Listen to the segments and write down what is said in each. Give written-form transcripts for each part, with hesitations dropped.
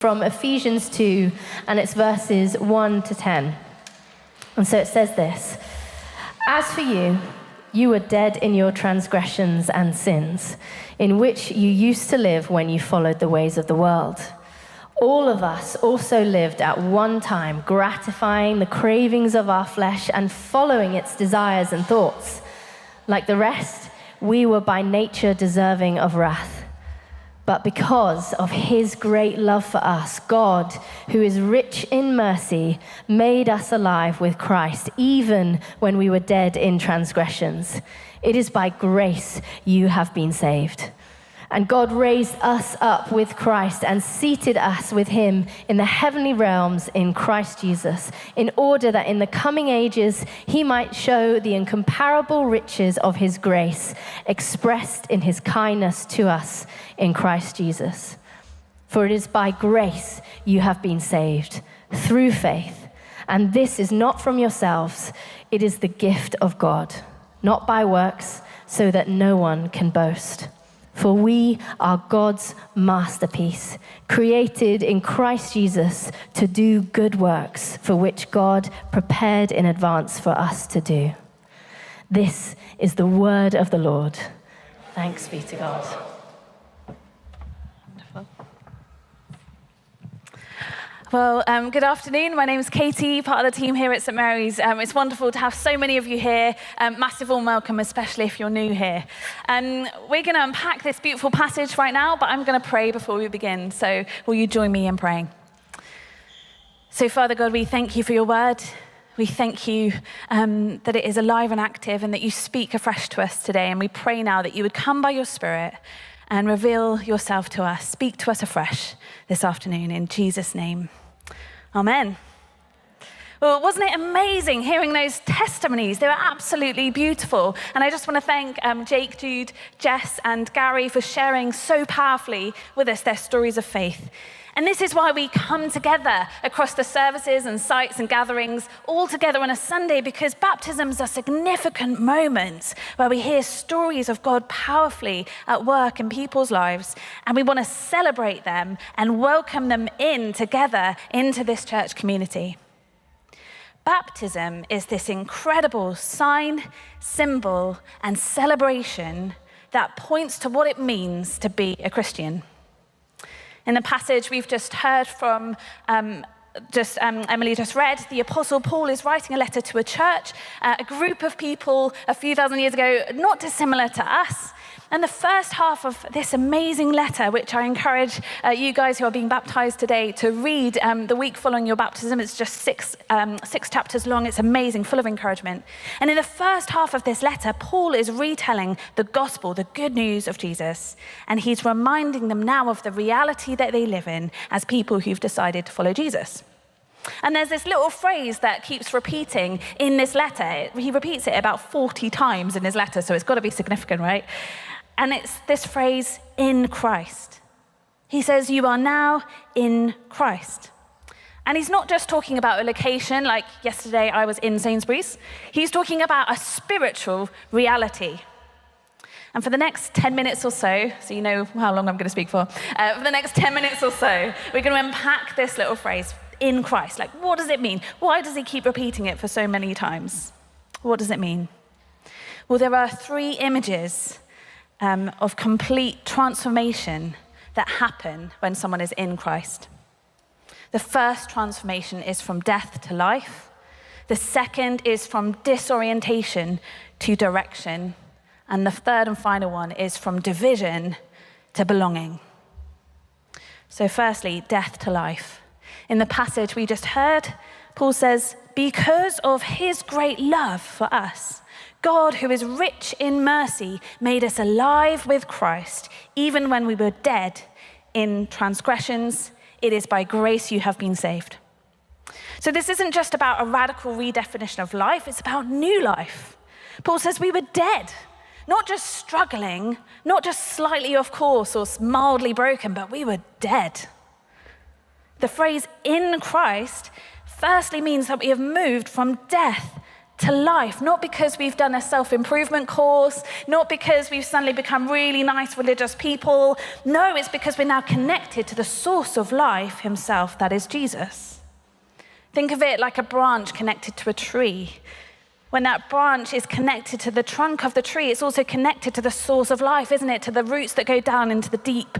from Ephesians 2, and it's verses 1 to 10. And so it says this: "As for you, you were dead in your transgressions and sins, in which you used to live when you followed the ways of the world. All of us also lived at one time, gratifying the cravings of our flesh and following its desires and thoughts. Like the rest, we were by nature deserving of wrath. But because of his great love for us, God, who is rich in mercy, made us alive with Christ, even when we were dead in transgressions. It is by grace you have been saved. And God raised us up with Christ and seated us with him in the heavenly realms in Christ Jesus, in order that in the coming ages he might show the incomparable riches of his grace expressed in his kindness to us in Christ Jesus. For it is by grace you have been saved, through faith. And this is not from yourselves, it is the gift of God, not by works, so that no one can boast. For we are God's masterpiece, created in Christ Jesus to do good works, for which God prepared in advance for us to do." This is the word of the Lord. Thanks be to God. Well, good afternoon. My name is Katy, part of the team here at St. Mary's. It's wonderful to have so many of you here. Massive warm welcome, especially if you're new here. We're going to unpack this beautiful passage right now, but I'm going to pray before we begin. So will you join me in praying? So Father God, we thank you for your word. We thank you that it is alive and active and that you speak afresh to us today. And we pray now that you would come by your Spirit and reveal yourself to us. Speak to us afresh this afternoon in Jesus' name. Amen. Well, wasn't it amazing hearing those testimonies? They were absolutely beautiful. And I just want to thank Jake, Jude, Jess, and Gary for sharing so powerfully with us their stories of faith. And this is why we come together across the services and sites and gatherings all together on a Sunday, because baptisms are significant moments where we hear stories of God powerfully at work in people's lives, and we want to celebrate them and welcome them in together into this church community. Baptism is this incredible sign, symbol, and celebration that points to what it means to be a Christian. In the passage we've just heard from, Emily just read, the Apostle Paul is writing a letter to a church, a group of people a few thousand years ago, not dissimilar to us. And the first half of this amazing letter, which I encourage you guys who are being baptized today to read the week following your baptism. It's just six chapters long. It's amazing, full of encouragement. And in the first half of this letter, Paul is retelling the gospel, the good news of Jesus. And he's reminding them now of the reality that they live in as people who've decided to follow Jesus. And there's this little phrase that keeps repeating in this letter. He repeats it about 40 times in his letter, so it's got to be significant, right? And it's this phrase, in Christ. He says, you are now in Christ. And he's not just talking about a location, like yesterday I was in Sainsbury's. He's talking about a spiritual reality. And for the next 10 minutes or so you know how long I'm going to speak for the next 10 minutes or so, we're going to unpack this little phrase, in Christ. Like, what does it mean? Why does he keep repeating it for so many times? What does it mean? Well, there are three images of complete transformation that happen when someone is in Christ. The first transformation is from death to life. The second is from disorientation to direction. And the third and final one is from division to belonging. So firstly, death to life. In the passage we just heard, Paul says, because of his great love for us, God, who is rich in mercy, made us alive with Christ, even when we were dead in transgressions. It is by grace you have been saved. So this isn't just about a radical redefinition of life, it's about new life. Paul says we were dead, not just struggling, not just slightly off course or mildly broken, but we were dead. The phrase in Christ firstly means that we have moved from death to life, not because we've done a self-improvement course, not because we've suddenly become really nice religious people. No, it's because we're now connected to the source of life himself, that is Jesus. Think of it like a branch connected to a tree. When that branch is connected to the trunk of the tree, it's also connected to the source of life, isn't it? To the roots that go down into the deep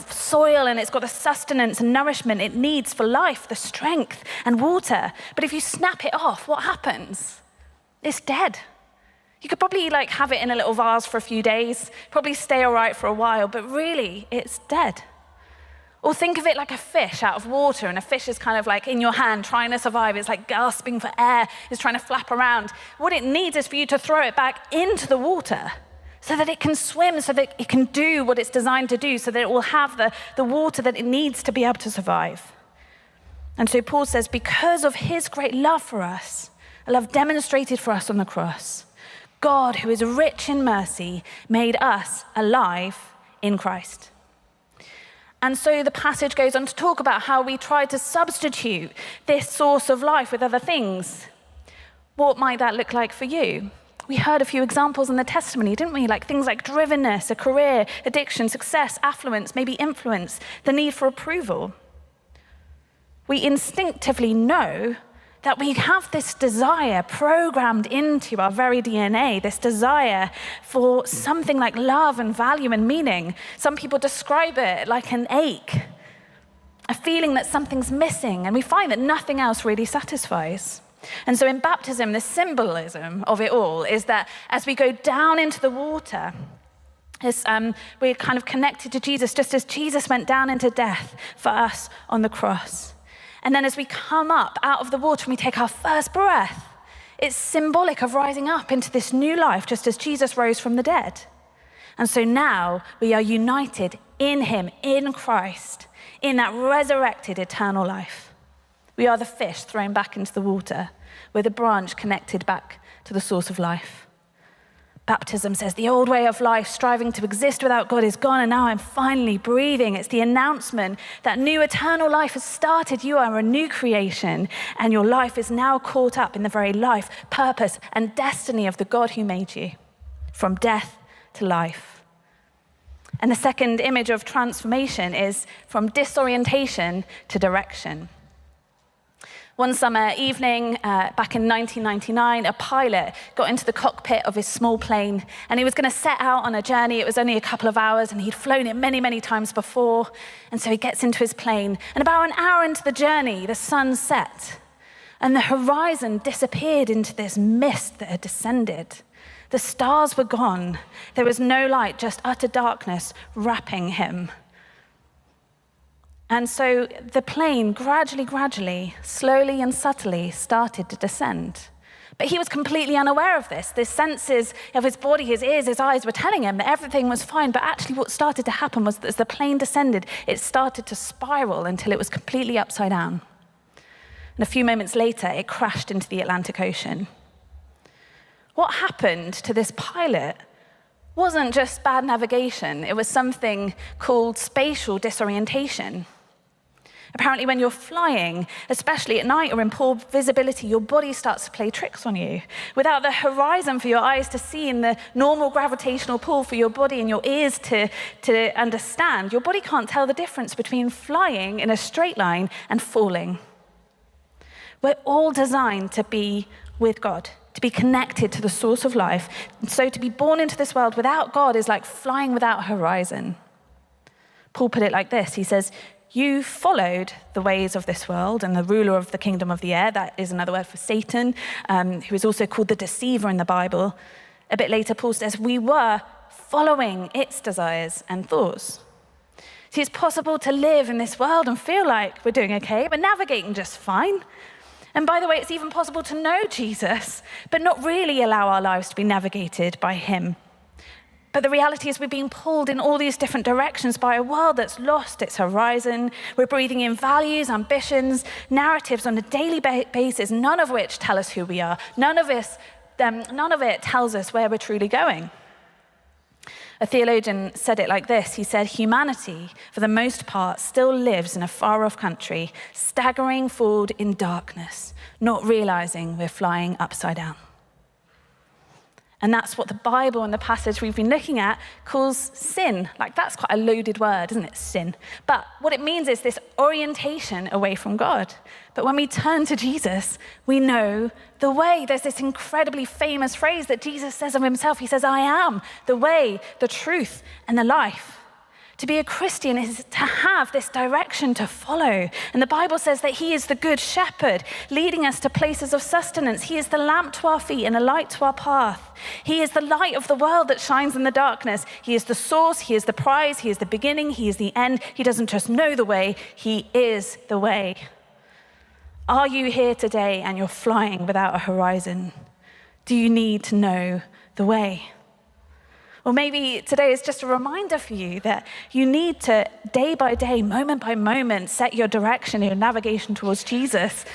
soil, and it's got the sustenance and nourishment it needs for life, the strength and water. But if you snap it off, what happens? It's dead. You could probably have it in a little vase for a few days, probably stay all right for a while, but really, it's dead. Or think of it like a fish out of water, and a fish is kind of like in your hand trying to survive. It's like gasping for air, it's trying to flap around. What it needs is for you to throw it back into the water so that it can swim, so that it can do what it's designed to do, so that it will have the water that it needs to be able to survive. And so Paul says, because of his great love for us, a love demonstrated for us on the cross, God, who is rich in mercy, made us alive in Christ. And so the passage goes on to talk about how we try to substitute this source of life with other things. What might that look like for you? We heard a few examples in the testimony, didn't we? Things like drivenness, a career, addiction, success, affluence, maybe influence, the need for approval. We instinctively know that we have this desire programmed into our very DNA, this desire for something like love and value and meaning. Some people describe it like an ache, a feeling that something's missing, and we find that nothing else really satisfies. And so in baptism, the symbolism of it all is that as we go down into the water, we're kind of connected to Jesus, just as Jesus went down into death for us on the cross. And then as we come up out of the water and we take our first breath, it's symbolic of rising up into this new life, just as Jesus rose from the dead. And so now we are united in him, in Christ, in that resurrected eternal life. We are the fish thrown back into the water. We're the branch connected back to the source of life. Baptism says the old way of life, striving to exist without God, is gone, and now I'm finally breathing. It's the announcement that new eternal life has started. You are a new creation, and your life is now caught up in the very life, purpose, and destiny of the God who made you, from death to life. And the second image of transformation is from disorientation to direction. One summer evening, back in 1999, a pilot got into the cockpit of his small plane, and he was going to set out on a journey. It was only a couple of hours, and he'd flown it many, many times before. And so he gets into his plane, and about an hour into the journey, the sun set, and the horizon disappeared into this mist that had descended. The stars were gone. There was no light, just utter darkness wrapping him. And so the plane gradually, slowly and subtly started to descend. But he was completely unaware of this. The senses of his body, his ears, his eyes were telling him that everything was fine. But actually what started to happen was that as the plane descended, it started to spiral until it was completely upside down. And a few moments later, it crashed into the Atlantic Ocean. What happened to this pilot wasn't just bad navigation. It was something called spatial disorientation. Apparently, when you're flying, especially at night or in poor visibility, your body starts to play tricks on you. Without the horizon for your eyes to see and the normal gravitational pull for your body and your ears to understand, your body can't tell the difference between flying in a straight line and falling. We're all designed to be with God, to be connected to the source of life. And so to be born into this world without God is like flying without a horizon. Paul put it like this. He says, you followed the ways of this world and the ruler of the kingdom of the air. That is another word for Satan, who is also called the deceiver in the Bible. A bit later, Paul says, we were following its desires and thoughts. See, it's possible to live in this world and feel like we're doing okay, but navigating just fine. And by the way, it's even possible to know Jesus, but not really allow our lives to be navigated by him. But the reality is we're being pulled in all these different directions by a world that's lost its horizon. We're breathing in values, ambitions, narratives on a daily basis, none of which tell us who we are. None of it tells us where we're truly going. A theologian said it like this. He said, humanity, for the most part, still lives in a far-off country, staggering forward in darkness, not realizing we're flying upside down. And that's what the Bible and the passage we've been looking at calls sin. Like, that's quite a loaded word, isn't it? Sin. But what it means is this orientation away from God. But when we turn to Jesus, we know the way. There's this incredibly famous phrase that Jesus says of himself. He says, I am the way, the truth, and the life. To be a Christian is to have this direction to follow. And the Bible says that he is the good shepherd, leading us to places of sustenance. He is the lamp to our feet and a light to our path. He is the light of the world that shines in the darkness. He is the source, he is the prize, he is the beginning, he is the end. He doesn't just know the way, he is the way. Are you here today and you're flying without a horizon? Do you need to know the way? Or maybe today is just a reminder for you that you need to, day by day, moment by moment, set your direction, your navigation towards Jesus.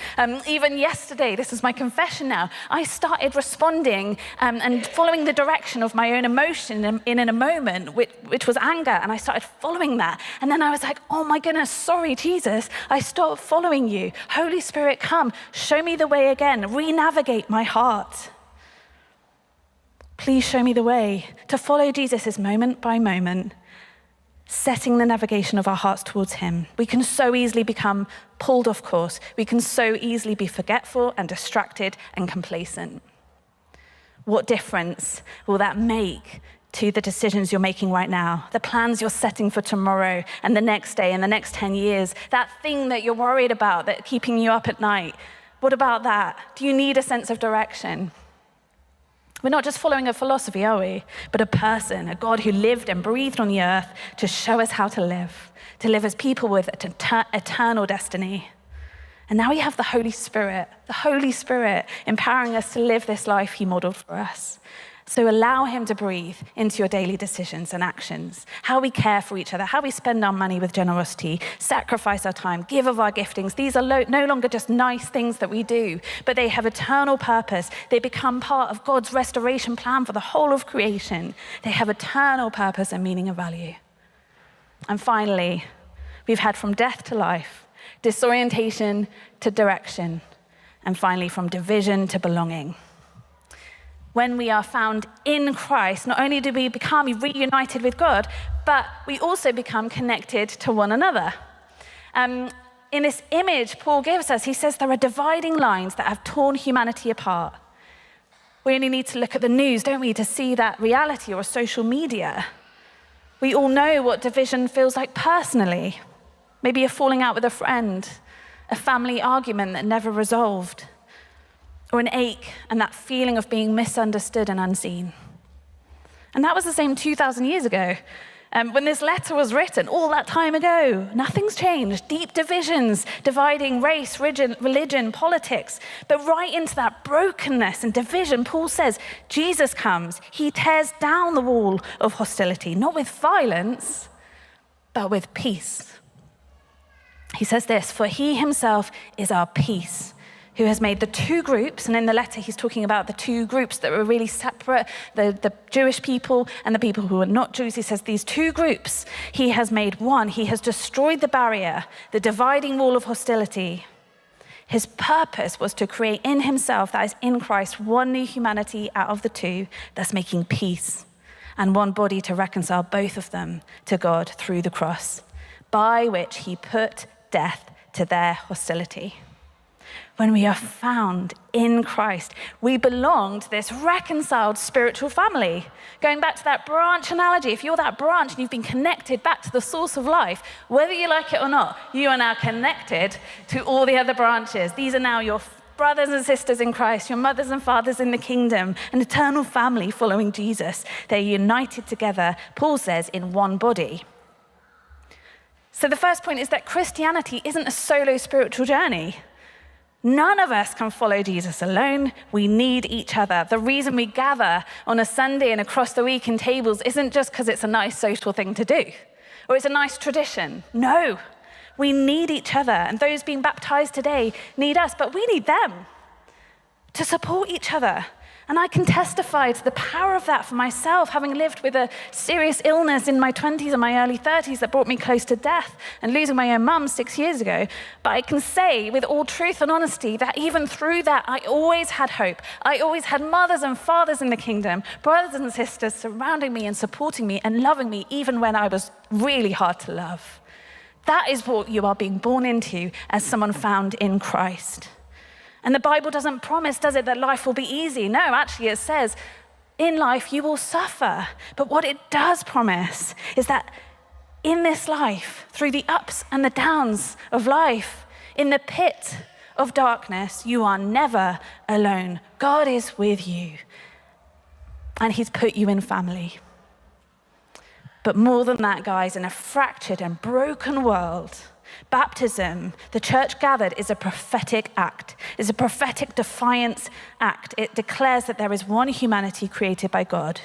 Even yesterday, this is my confession now, I started responding and following the direction of my own emotion in a moment, which was anger, and I started following that. And then I was like, oh my goodness, sorry, Jesus, I stopped following you. Holy Spirit, come, show me the way again, re-navigate my heart. Please show me the way. To follow Jesus is moment by moment, setting the navigation of our hearts towards him. We can so easily become pulled off course. We can so easily be forgetful and distracted and complacent. What difference will that make to the decisions you're making right now, the plans you're setting for tomorrow and the next day and the next 10 years, that thing that you're worried about that's keeping you up at night? What about that? Do you need a sense of direction? We're not just following a philosophy, are we? But a person, a God who lived and breathed on the earth to show us how to live as people with eternal destiny. And now we have the Holy Spirit empowering us to live this life he modeled for us. So allow him to breathe into your daily decisions and actions, how we care for each other, how we spend our money with generosity, sacrifice our time, give of our giftings. These are no longer just nice things that we do, but they have eternal purpose. They become part of God's restoration plan for the whole of creation. They have eternal purpose and meaning and value. And finally, we've had from death to life, disorientation to direction, and finally from division to belonging. When we are found in Christ, not only do we become reunited with God, but we also become connected to one another. In this image Paul gives us, he says there are dividing lines that have torn humanity apart. We only need to look at the news, don't we, to see that reality, or social media. We all know what division feels like personally. Maybe a falling out with a friend, a family argument that never resolved, or an ache and that feeling of being misunderstood and unseen. And that was the same 2,000 years ago. When this letter was written, all that time ago, nothing's changed. Deep divisions dividing race, religion, politics. But right into that brokenness and division, Paul says, Jesus comes. He tears down the wall of hostility, not with violence, but with peace. He says this, for he himself is our peace, who has made the two groups, and in the letter he's talking about the two groups that were really separate, the Jewish people and the people who were not Jews. He says these two groups, he has made one. He has destroyed the barrier, the dividing wall of hostility. His purpose was to create in himself, that is in Christ, one new humanity out of the two, thus making peace, and one body to reconcile both of them to God through the cross, by which he put death to their hostility. When we are found in Christ, we belong to this reconciled spiritual family. Going back to that branch analogy, if you're that branch and you've been connected back to the source of life, whether you like it or not, you are now connected to all the other branches. These are now your brothers and sisters in Christ, your mothers and fathers in the kingdom, an eternal family following Jesus. They're united together, Paul says, in one body. So the first point is that Christianity isn't a solo spiritual journey. None of us can follow Jesus alone. We need each other. The reason we gather on a Sunday and across the week in tables isn't just because it's a nice social thing to do or it's a nice tradition. No, we need each other. And those being baptized today need us, but we need them to support each other And I can testify to the power of that for myself, having lived with a serious illness in my 20s and my early 30s that brought me close to death and losing my own mum 6 years ago. But I can say with all truth and honesty that even through that, I always had hope. I always had mothers and fathers in the kingdom, brothers and sisters surrounding me and supporting me and loving me even when I was really hard to love. That is what you are being born into as someone found in Christ. And the Bible doesn't promise, does it, that life will be easy? No, actually it says, in life you will suffer. But what it does promise is that in this life, through the ups and the downs of life, in the pit of darkness, you are never alone. God is with you. And he's put you in family. But more than that, guys, in a fractured and broken world, baptism, the church gathered, is a prophetic act. It's a prophetic defiance act. It declares that there is one humanity created by God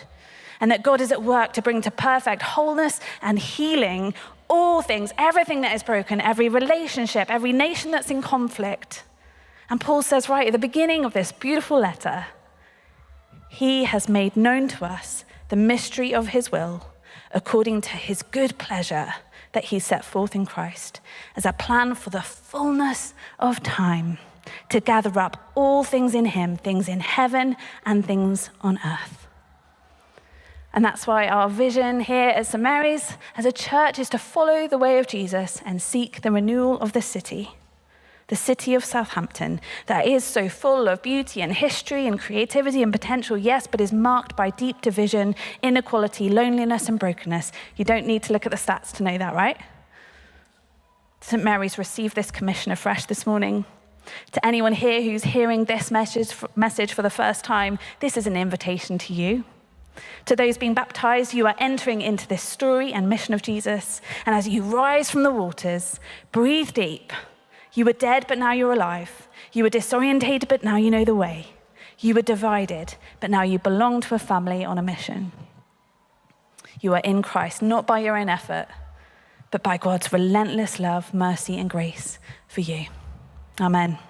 and that God is at work to bring to perfect wholeness and healing all things, everything that is broken, every relationship, every nation that's in conflict. And Paul says right at the beginning of this beautiful letter, he has made known to us the mystery of his will according to his good pleasure that he set forth in Christ as a plan for the fullness of time to gather up all things in him, things in heaven and things on earth. And that's why our vision here at St. Mary's as a church is to follow the way of Jesus and seek the renewal of the city of Southampton, that is so full of beauty and history and creativity and potential, yes, but is marked by deep division, inequality, loneliness, and brokenness. You don't need to look at the stats to know that, right? St. Mary's received this commission afresh this morning. To anyone here who's hearing this message for the first time, this is an invitation to you. To those being baptized, you are entering into this story and mission of Jesus. And as you rise from the waters, breathe deep. You were dead, but now you're alive. You were disorientated, but now you know the way. You were divided, but now you belong to a family on a mission. You are in Christ, not by your own effort, but by God's relentless love, mercy, and grace for you. Amen.